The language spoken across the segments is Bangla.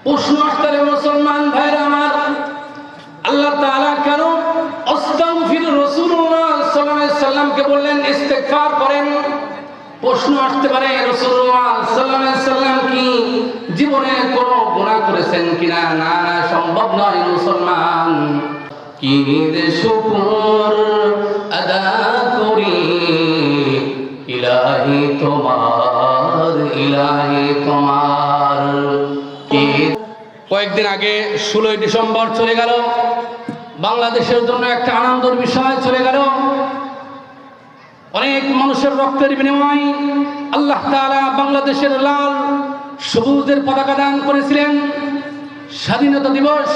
প্রশ্ন আসতে মুসলমান ভাইরা আমার, আল্লাহ তাআলা কেন আস্তাগফির রাসূলুল্লাহ সাল্লাল্লাহু আলাইহি সাল্লামকে বললেন ইস্তেগফার করেন? প্রশ্ন আসতে পারে রাসূলুল্লাহ সাল্লাল্লাহু আলাইহি সাল্লাম কি জীবনে কোনো গুনাহ করেছেন কিনা? না না, সম্ভব নয় মুসলমান। কি রে শুকর আদা করি ইলাহি তোমার, ইলাহি তোমার। কি কয়েকদিন আগে 16ই ডিসেম্বর চলে গেল, বাংলাদেশের জন্য একটা আনন্দের বিষয় চলে গেল। অনেক মানুষের রক্তের বিনিময়ে আল্লাহ তাআলা বাংলাদেশের লাল সবুজের পতাকা দান করেছিলেন। স্বাধীনতা দিবস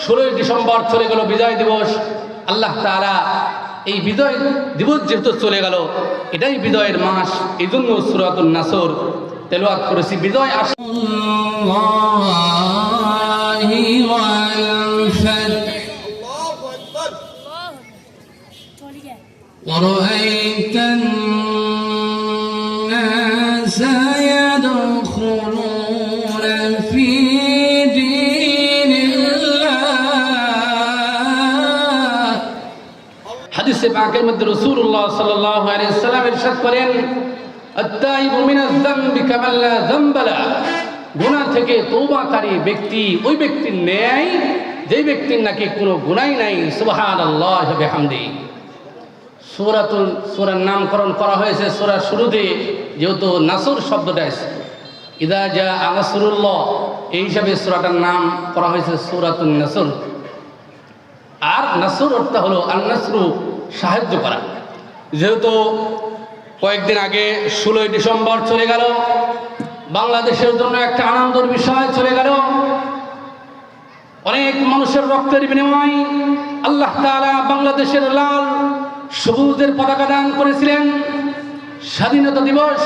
16ই ডিসেম্বর চলে গেল, বিজয় দিবস। আল্লাহ তাআলা এই বিজয় দিবস যেহেতু চলে গেল, এটাই বিজয়ের মাস, এই জন্য সূরাতুন নাসর তেলাওয়াত করেছি। বিজয় আসে ورأيت الناس يدخلون في دين الله। হাদিসে পাকের মধ্যে রাসূলুল্লাহ সাল্লাল্লাহু আলাইহি ওয়াসাল্লাম ইরশাদ করেন, আত-তাইবু মিনাজ যামবি কামান লা যামবা লা। গুনাহ থেকে তওবাকারী ব্যক্তি ওই ব্যক্তির ন্যায় যেই ব্যক্তির নাকি কোনো গুনাহ নাই। সুবহানাল্লাহি ওয়া বিহামদিহি। সূরার নামকরণ করা হয়েছে সূরার শুরুতে, যেহেতু নাসর শব্দটা আছে, ইদা জাআ নাসরুল্লাহ, এই হিসাবে সূরাটার নাম করা হয়েছে সূরাতুন নাসর। আর নাসর অর্থ হলো আন-নাসরু, সাহায্য করা। যেহেতু কয়েকদিন আগে 16ই ডিসেম্বর চলে গেল, বাংলাদেশের জন্য একটা আনন্দের বিষয় চলে গেল। অনেক মানুষের রক্তের বিনিময়ে আল্লাহ তাআলা বাংলাদেশের লাল সবুজের পতাকা দান করেছিলেন। স্বাধীনতা দিবস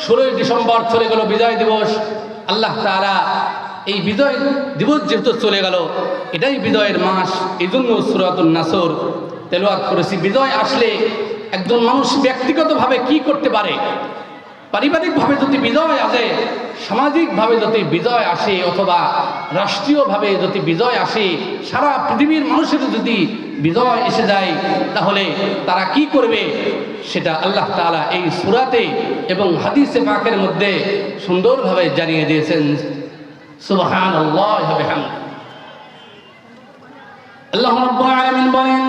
16ই ডিসেম্বর চলে গেল, বিজয় দিবস। আল্লাহ তাআলা এই বিজয় দিবস যেহেতু চলে গেল, এটাই বিজয়ের মাস, এই জন্য সূরাতুন নাসর তেলাওয়াত করেছি। বিজয় আসলে একজন মানুষ ব্যক্তিগতভাবে কি করতে পারে, পারিবারিকভাবে যদি বিজয় আসে, সামাজিকভাবে যদি বিজয় আসে, অথবা রাষ্ট্রীয়ভাবে যদি বিজয় আসে, সারা পৃথিবীর মানুষের যদি বিজয় এসে যায়, তাহলে তারা কি করবে সেটা আল্লাহ তাআলা এই সূরাতে এবং হাদিসে পাকের মধ্যে সুন্দরভাবে জানিয়ে দিয়েছেন। সুবহানাল্লাহি ওয়া বিহামদিহি। আল্লাহ রাব্বুল আলামিন বলেন,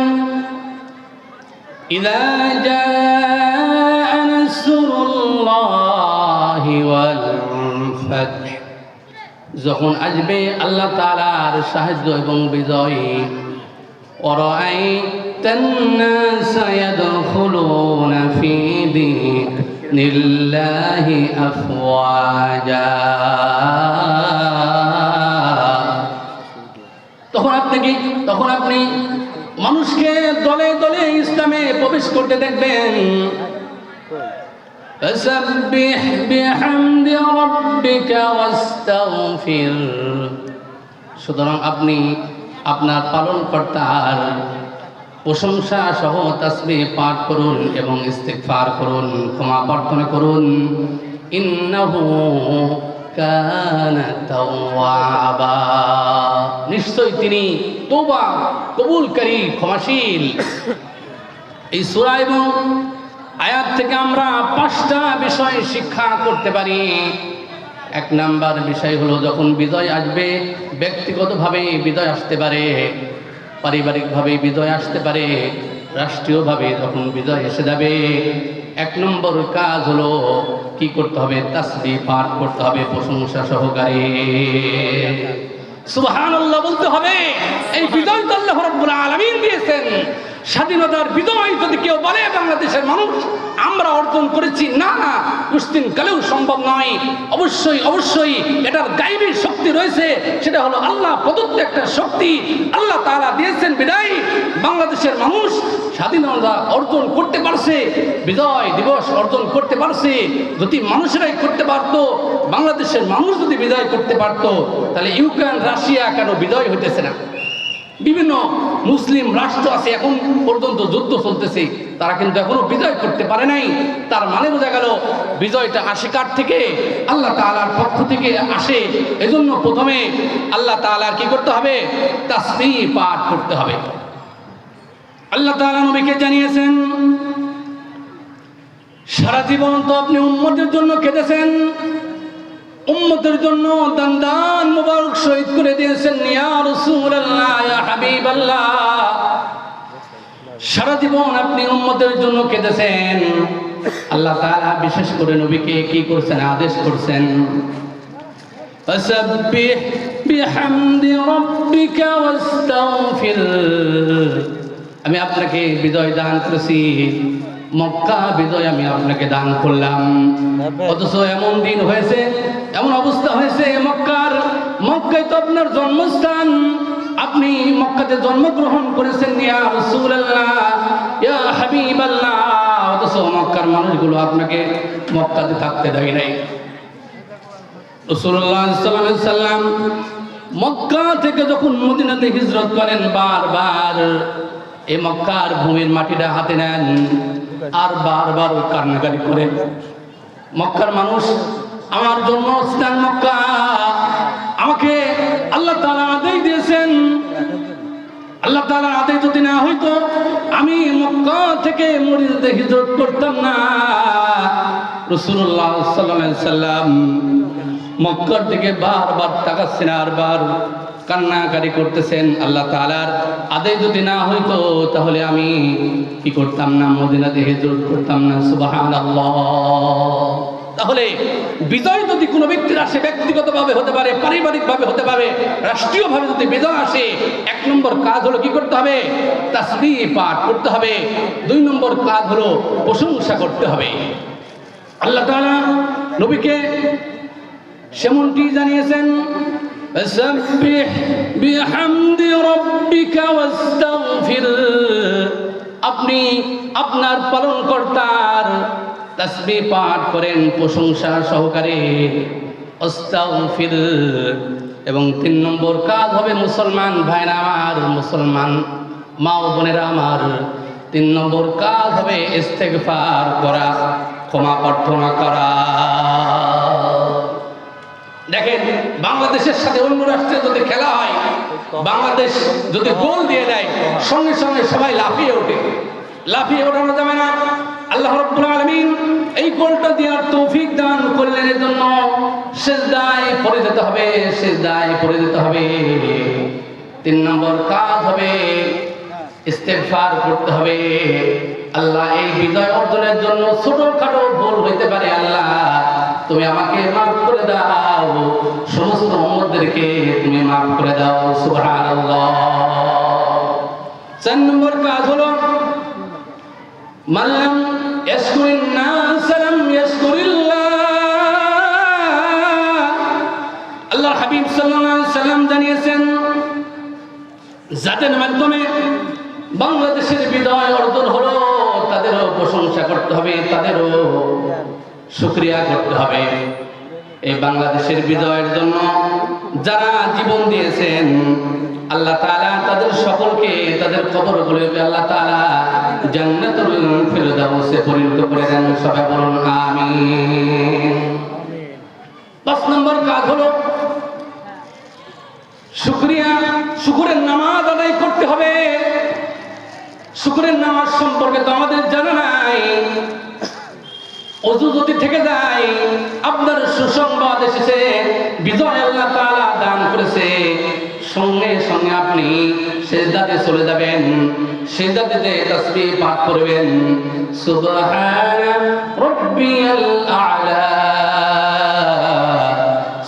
ইযা জাআ নাসরুল্লাহি ওয়াল ফাতহ, যখন আসবে আল্লাহ তাআলার সাহায্য এবং বিজয়। ওয়ারাআইতান নাসা ইয়াদখুলুনা ফি দীনিল্লাহি আফওয়াজা, তখন আপনি মানুষকে দলে দলে ইসলামে প্রবেশ করতে দেখবেন। ফাসাব্বিহ বিহামদি রাব্বিকা ওয়াস্তাগফির, সুতরাং আপনি আপনার পালনকর্তার প্রশংসা সহ তাসবিহ পাঠ করুন এবং ইস্তিগফার করুন, ক্ষমা প্রার্থনা করুন। ইন্নাহু কানা তাওয়াবা, নিশ্চয় তিনি তওবা কবুলকারী, ক্ষমাশীল। এই সূরা এবং আয়াত থেকে আমরা 5টা বিষয় শিক্ষা করতে পারি। 1 নাম্বার বিষয় হলো, যখন বিজয় আসবে ব্যক্তিগতভাবে বিজয় আসতে পারে, পারিবারিকভাবে বিজয় আসতে পারে, রাষ্ট্রীয়ভাবে যখন বিজয় এসে যাবে, 1 নম্বর কাজ হলো কি করতে হবে? তাসবিহ পাঠ করতে হবে প্রশংসা সহকারে। সুবহানাল্লাহ বলতে হবে। এই বিজয় তো আল্লাহ রাব্বুল আলামিন দিয়েছেন। স্বাধীনতার বিজয় যদি কেউ বলে বাংলাদেশের মানুষ আমরা অর্জন করেছি, না না, কোশ্চিন কালেও সম্ভব নয়। অবশ্যই অবশ্যই এটার গায়বী শক্তি রয়েছে, সেটা হলো আল্লাহ প্রদত্ত একটা শক্তি। আল্লাহ তাআলা দিয়েছেন বিদায় বাংলাদেশের মানুষ স্বাধীনতা অর্জন করতে পারছে, বিজয় দিবস অর্জন করতে পারছে। যদি মানুষেরাই করতে পারত, বাংলাদেশের মানুষ যদি বিজয় করতে পারত, তাহলে ইউক্রেন রাশিয়া কেন বিজয় হইতেছে না? বিভিন্ন মুসলিম রাষ্ট্র আছে, এখন পর্যন্ত যুদ্ধ চলতেছে, তারা কিন্তু এখনো বিজয় করতে পারে নাই। তার মানে বোঝা গেল বিজয়টা আসে কার থেকে? আল্লাহ তাআলার পক্ষ থেকে আসে। এজন্য প্রথমে আল্লাহ তাআলার কি করতে হবে? তাসবিহ পাঠ করতে হবে। আল্লাহ তাআলা নবীকে জানিয়েছেন, সারা জীবন তো আপনি উম্মতের জন্য কেঁদেছেন, উম্মতের জন্য দান দান মুবারক শহীদ করে দিয়েছেন। ইয়া রাসূলুল্লাহ, ইয়া হাবিবাল্লাহ, সারা জীবন আপনি উম্মতের জন্য কেঁদেছেন। আল্লাহ তাআলা বিশেষ করে নবীকে কি করছেন? আদেশ করছেন, ফাসাব্বিহ বিহামদি রাব্বিকা ওয়াস্তাগফির। আমি আপনাকে বিজয় দান করেছি, মক্কা বিজয় আমি আপনাকে দান করলাম। অথচ এমন দিন হয়েছে, এমন অবস্থা হয়েছে, মক্কায় তো আপনার জন্মস্থান, আপনি মক্কাতে জন্মগ্রহণ করেছেন ইয়া রাসূলুল্লাহ, ইয়া হাবিবাল্লাহ, অথচ মক্কার মানুষগুলো আপনাকে মক্কাতে থাকতে দেয় নাই। রাসূলুল্লাহ সাল্লাল্লাহু আলাইহি সাল্লাম মক্কা থেকে যখন মদিনাতে হিজরত করেন, বারবার এই মক্কার ভূমির মাটিটা হাতে নেন আর বারবার কান্নাকাটি করেন, মক্কার মানুষ আমার জন্মস্থান মক্কা, আমাকে আল্লাহ তাআলা আদেশ দিয়েছেন, আল্লাহ তাআলার আদেশ যদি না হইতো আমি মক্কা থেকে মদিনাতে হিজরত করতাম না। রাসূলুল্লাহ সাল্লাল্লাহু আলাইহি সাল্লাম মক্কার দিকে বারবার তাকাচ্ছেন আর বার কান্নাকাটি করতেছেন। আল্লাহ তাআলার আদেশ যদি না হইতো তাহলে আমি কি করতাম না? মদিনাতে হিজরত করতাম না। সুবহানাল্লাহ। তাহলে বিজয় যদি কোনো ব্যক্তির আসে, ব্যক্তিগতভাবে হতে পারে, পারিবারিকভাবে হতে পারে, রাষ্ট্রীয়ভাবে যদি বিজয় আসে, 1 নম্বর কাজ হলো কি করতে হবে? তাসবিহ পাঠ করতে হবে। 2 নম্বর কাজ হলো প্রশংসা করতে হবে। আল্লাহ তাআলা নবীকে সেমনটি জানিয়েছেন, ফাসাব্বিহ বিহামদি রাব্বিকা ওয়াস্তাগফির। আপনি আপনার পালনকর্তার তাসবিহ পাঠ করেন প্রশংসা সহকারে, আস্তাগফির। এবং 3 নম্বর কাজ হবে, মুসলমান ভাইরা আমার, মুসলমান মা ও বোনেরা আমার, 3 নম্বর কাজ হবে ইস্তেগফার করা, ক্ষমা প্রার্থনা করা। দেখেন, বাংলাদেশের সাথে অন্য রাষ্ট্রে যদি খেলা হয়, বাংলাদেশ যদি গোল দিয়ে দেয়, সঙ্গে সঙ্গে সবাই লাফিয়ে ওঠে। লাফিয়ে ওঠানো যাবে না। আল্লাহ রাব্বুল আলামিন এই গোলটা দেওয়ার তৌফিক দান করলেন, এর জন্য সিজদায় পড়ে যেতে হবে, সিজদায় পড়ে যেতে হবে। 3 নম্বর কাজ হবে ইস্তেগফার করতে হবে। আল্লাহ, এই বিজয় অর্জনের জন্য ছোটখাটো ভুল হইতে পারে, আল্লাহ তুমি আমাকে মাফ করে দাও, সমস্ত উম্মতদেরকে তুমি মাফ করে দাও। সুবহানাল্লাহ। 4 নম্বর কাজ হলো মাল্লাম ইয়াশকুরিন নাস লাম ইয়াশকুরিল্লাহ। আল্লাহর হাবিব সাল্লাল্লাহু আলাইহি সাল্লাম জানিয়েছেন, যাদের মাধ্যমে বাংলাদেশের বিজয় অর্জন হলো তাদেরও প্রশংসা করতে হবে, তাদেরও শুকরিয়া করতে হবে। এই বাংলাদেশের বিজয়ের জন্য যারা জীবন দিয়েছেন, আল্লাহ তাআলা তাদের সকলকে, তাদের কবরগুলোকে আল্লাহ তাআলা জান্নাতুল ফিরদাউসে পরিণত করে দেন। সবাই বলুন আমিন। 5 নম্বর কাজ হলো শুকরিয়া, শুকরের নামাজ আদায় করতে হবে। শুকরের নামাজ সম্পর্কে তো আমাদের জানা নাই। অজু যদি থেকে যায়, আপনার সুসংবাদ এসেছে, বিজয় আল্লাহ তাআলা দান করেছে, সঙ্গে সঙ্গে আপনি সিজদাতে চলে যাবেন, সিজদাতে তাসবিহ পাঠ করবেন, সুবহানা রাব্বিয়াল আ'লা,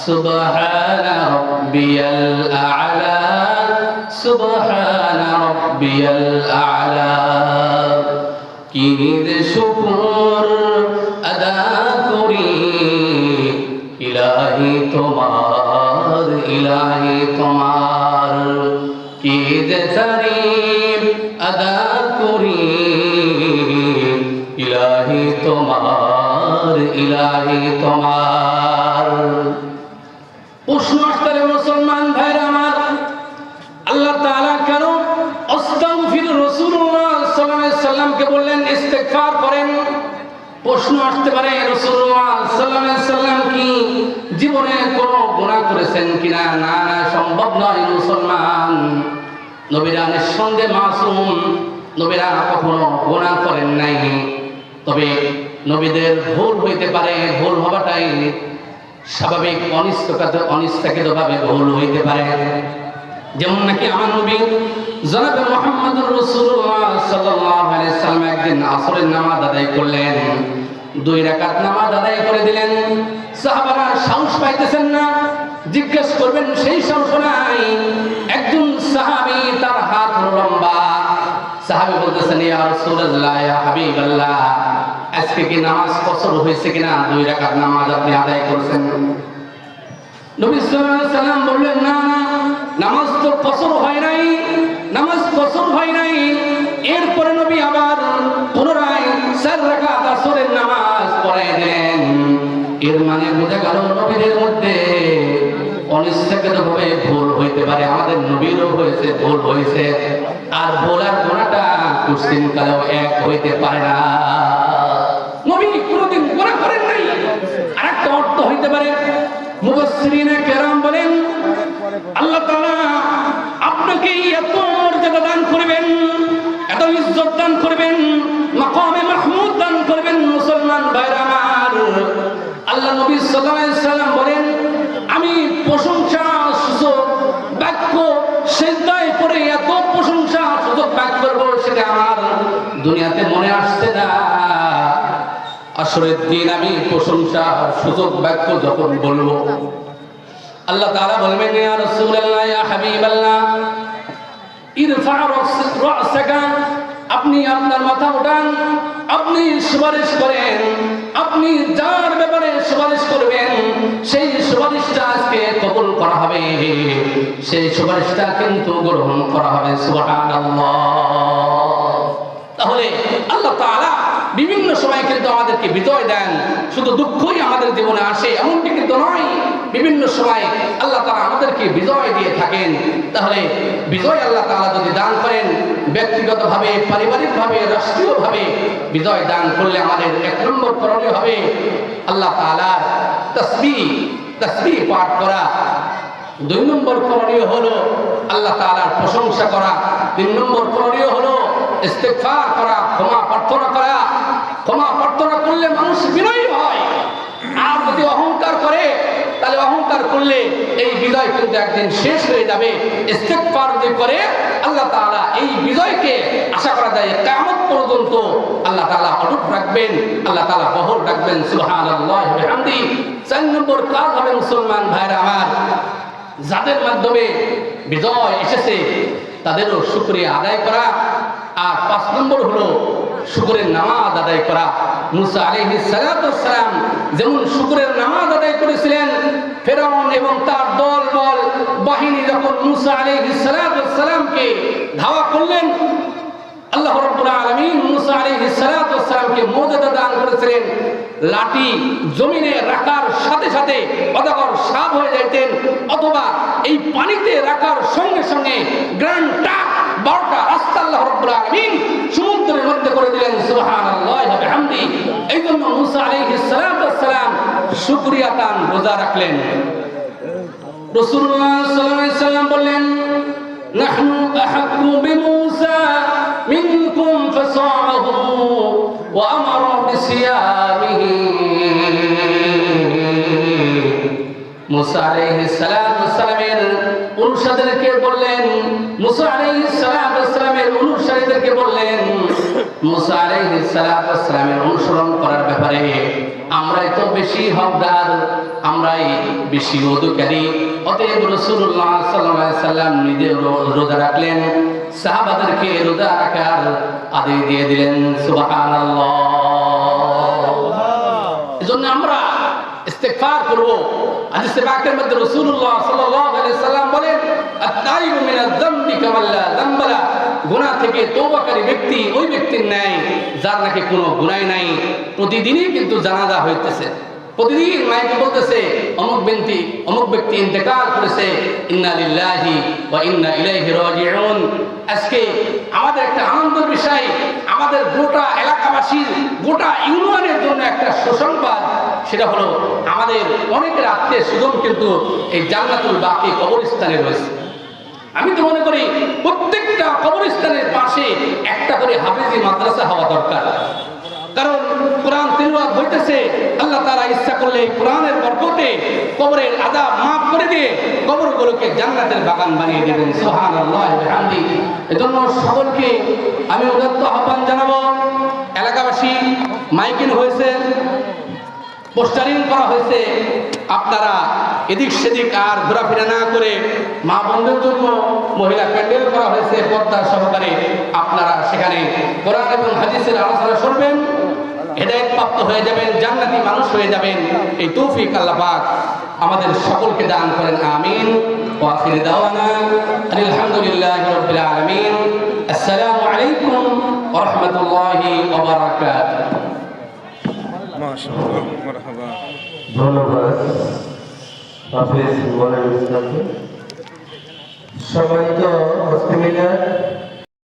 সুবহানা রাব্বিয়াল আ'লা, সুবহানা রাব্বিয়াল আ'লা। কি যে শুকর আদা করি ইলাহি তোমার, ইলাহি তোমার, কি যে তারিফ আদা করি ইলাহি তোমার, ইলাহি তোমার। প্রশ্ন আসতে মুসলমান ভাইরা আমার, আল্লাহ তাআলা কেন প্রশ্ন আসতে পারে, রাসূলুল্লাহ সাল্লাল্লাহু আলাইহি সাল্লাম কি জীবনে কোনো গুনাহ করেছেন কিনা? না, না, সম্ভব নয় মুসলমান। নবীরা নিঃসন্দেহে মাসুম, নবীরা কখনো গুনাহ করেন নাই। তবে নবীদের ভুল হইতে পারে, ভুল হওয়াটাই স্বাভাবিক, অনিচ্ছাকৃতভাবে ভুল হইতে পারে। যেমন নাকি আমার নবী জনাবে মুহাম্মদুর রাসূলুল্লাহ সাল্লাল্লাহু আলাইহি সাল্লাম একদিন আসরের নামাজ আদায় করলেন, 2 রাকাত নামাজ আদায় করে দিলেন। সাহাবারা সাহস পাইতেছেন না, জিজ্ঞেস করবেন সেই সাহস নাই। একজন সাহাবী, তার হাত লম্বা, সাহাবী বলতেছেন, ইয়া রাসূলুল্লাহ, ইয়া হাবিবাল্লাহ, আজকে কি নামাজ কসর হয়েছে কিনা? 2 রাকাত নামাজ আপনি আদায় করেছেন। নবী সাল্লাল্লাহু আলাইহি সাল্লাম বললেন, না না, নামাজ তো কসর হয় নাই, নামাজ কসর হয় নাই। এরপরে নবী আবার পুনরায় 4 রাকাত আসরের নামাজ পড়ায় দিলেন। এর মানে বোঝা গেল নবীদের মধ্যে অনিচ্ছাকৃতভাবে ভুল হইতে পারে। আমাদের নবীরও হয়েছে, ভুল হয়েছে। আর ভুল আর গুনাহটা কোশ্চিন কালেও এক হইতে পারে না। নবী কোনোদিন গুনাহ করেন নাই। আরেকটা অর্থ হইতে পারে, মুফাসসিরিনে কেরাম বলেন, আল্লাহ তাআলা আপনাকে এত মর্যাদা দান করবেন, এত ইজ্জত দান করবেন, মাকামে মাহমুদ দান করবেন। মুসলমান ভাইরা আমার, আল্লাহ নবী সাল্লাল্লাহু আলাইহি সাল্লাম বলেন, আমি প্রশংসা সূচক বাক্য সিজদায় পড়ে এত প্রশংসা সূচক বাক্য করব, সেটা আমার দুনিয়াতে মনে আসছে না। আসরের দিন আমি প্রশংসা সূচক বাক্য যখন বলবো, আল্লাহ তাআলা বলবেন, ইয়া রাসূলুল্লাহ, ইয়া হাবিবাল্লাহ, ইরফা রাসাকা, আপনি আপনার মাথা উঠান, আপনি সুপারিশ করেন। আপনি যার ব্যাপারে সুপারিশ করবেন, সেই সুপারিশটা আজকে কবুল করা হবে, সেই সুপারিশটা কিন্তু গ্রহণ করা হবে। সুবহানাল্লাহ। তাহলে আল্লাহ তাআলা বিভিন্ন সময় কিন্তু আমাদেরকে বিজয় দেন। শুধু দুঃখই আমাদের জীবনে আসে এমনটি কিন্তু নয়, বিভিন্ন সময় আল্লাহ তাআলা আমাদেরকে বিজয় দিয়ে থাকেন। তাহলে বিজয় আল্লাহ তাআলা যদি দান করেন, ব্যক্তিগতভাবে, পারিবারিকভাবে, রাষ্ট্রীয়ভাবে বিজয় দান করলে আমাদের 1 নম্বর করণীয় হবে আল্লাহ তাআলার তাসবিহ পাঠ করা। 2 নম্বর করণীয় হলো আল্লাহ তাআলার প্রশংসা করা। 3 নম্বর করণীয় হলো ইস্তিগফার করা, ক্ষমা প্রার্থনা করা। ক্ষমা প্রার্থনা করলে মানুষ বিনয়ী হয়। আর যদি অহংকার করে, তাহলে অহংকার করলে এই বিজয় কিন্তু একদিন শেষ হয়ে যাবে। ইস্তিগফার যদি করে, আল্লাহ তাআলা এই বিজয়কে আশা করা যায় কিয়ামত পর্যন্ত আল্লাহ তাআলা অটুট রাখবেন, আল্লাহ তাআলা বহর রাখবেন। সুবহানাল্লাহি ওয়া বিহামদিহি। 4 নম্বর কাজ হবে মুসলমান ভাইরা আমার, যাদের মাধ্যমে বিজয় এসেছে তাদেরও শুকরিয়া আদায় করা। আর 5 নম্বর হলো শুকরের নামাজ আদায় করা। মুসা আলাইহিস সালাতু ওয়াস সালাম যেমন শুকরের নামাজ আদায় করেছিলেন, ফেরাউন এবং তার দলবল বাহিনী যখন মুসা আলাইহিস সালাতু ওয়াস সালামকে ধাওয়া করলেন, আল্লাহ রাব্বুল আলামিন মুসা আলাইহিস সালাতু ওয়াস সালামকে মুজিজা দান করেছিলেন। লাঠি জমিনে রাখার সাথে সাথে অজগর সাপ হয়ে যাইতেন, অথবা এই পানিতে রাখার সঙ্গে সঙ্গে গ্র্যান্ড টাক 12টা রাস্তা আল্লাহ রাব্বুল আলামিন সমুদ্রের মধ্যে করে দিলেন। সুবহানাল্লাহি ওয়া বিহামদিহি। এই জন্য মুসা আলাইহিস সালাতু ওয়াস সালাম শুকরিয়া তান রোজা রাখলেন। রাসূলুল্লাহ সাল্লাল্লাহু আলাইহি সাল্লাম বললেন, নাহনু আহাক্কু বিমুসা মিনকুম ফাসামাহু ওয়া আমারা বিসিয়ামিহি। মুসা আলাইহিস সালাতু ওয়াস সালামের অনুসারীদেরকে বললেন, মুসা আলাইহিস সালাতু ওয়াস সালামের অনুসারীদেরকে বললেন, মুসা আলাইহিস সালাতু ওয়াস সালামের অনুসরণ করার ব্যাপারে আমরাই তো বেশি হকদার, আমরাই বেশি অধিকারী। অতএব রাসূলুল্লাহ সাল্লাল্লাহু আলাইহি সাল্লাম নিজে রোজা রাখলেন, সাহাবাদেরকে রোজা রাখার আদেশ দিয়ে দিলেন। সুবহানাল্লাহ। এজন্য আমরা ইস্তিগফার করব। হাদিসে পাকের মধ্যে রাসূলুল্লাহ সাল্লাল্লাহু আলাইহি সাল্লাম বলেন, আত-তাইবু মিনাজ যামবি কামান লা যামবা লা, গুনাহ থেকে তওবাকারী ব্যক্তি ওই ব্যক্তির ন্যায় যার নাকি কোনো গুনাহ নাই। প্রতিদিনই কিন্তু জানাজা হইতেছে, প্রতিদিন মাইকে বলতেছে অমুক ব্যক্তি ইন্তেকাল করেছে, ইন্না লিল্লাহি ওয়া ইন্না ইলাইহি রাজিউন। আজকে আমাদের একটা আনন্দের বিষয়, আমাদের গোটা এলাকাবাসীর, গোটা ইউনিয়নের জন্য একটা সুসংবাদ, সেটা হলো আমাদের অনেকের আত্মীয় স্বজন কিন্তু এই জান্নাতুল বাকি কবরস্থানে রয়েছে। আমি তো মনে করি প্রত্যেকটা কবরস্থানের পাশে একটা করে হাফেজি মাদ্রাসা হওয়া দরকার। কারণ কোরআন তিলাওয়াত হইতেছে, আল্লাহ তাআলা ইচ্ছা করলে কোরআনের বরকতে কবরের আযাব মাফ করে দিয়ে কবরগুলোকে জান্নাতের বাগান বানিয়ে দেবেন। সুবহানাল্লাহ ওয়া বিহামদিহি। এজন্য সকলকে আমি উদাত্ত আহ্বান জানাবো, এলাকাবাসী মাইকিং হয়েছে, পোস্টারিং করা হয়েছে, আপনারা এদিক সেদিক আর ঘোরাফেরা না করে মা বোনদের জন্য মহিলা প্যান্ডেল করা হয়েছে পর্দা সহকারে, আপনারা সেখানে কোরআন এবং হাদিসের আলোচনা শুনবেন, হেদায়েত প্রাপ্ত হয়ে যাবেন, জান্নাতি মানুষ হয়ে যাবেন। এই তৌফিক আল্লাহ পাক আমাদের সকলকে দান করেন, আমিন। ওয়া আখির দাওয়ানা আলহামদুলিল্লাহি রাব্বিল আলামিন। আসসালামু আলাইকুম ওয়া রাহমাতুল্লাহি ওয়া বারাকাতুহু। মাশাআল্লাহ, মারহাবা। ধন্যবাদ হাফেজ মনিরুল ইসলামকে। সম্মানিত মুসলিমিনা,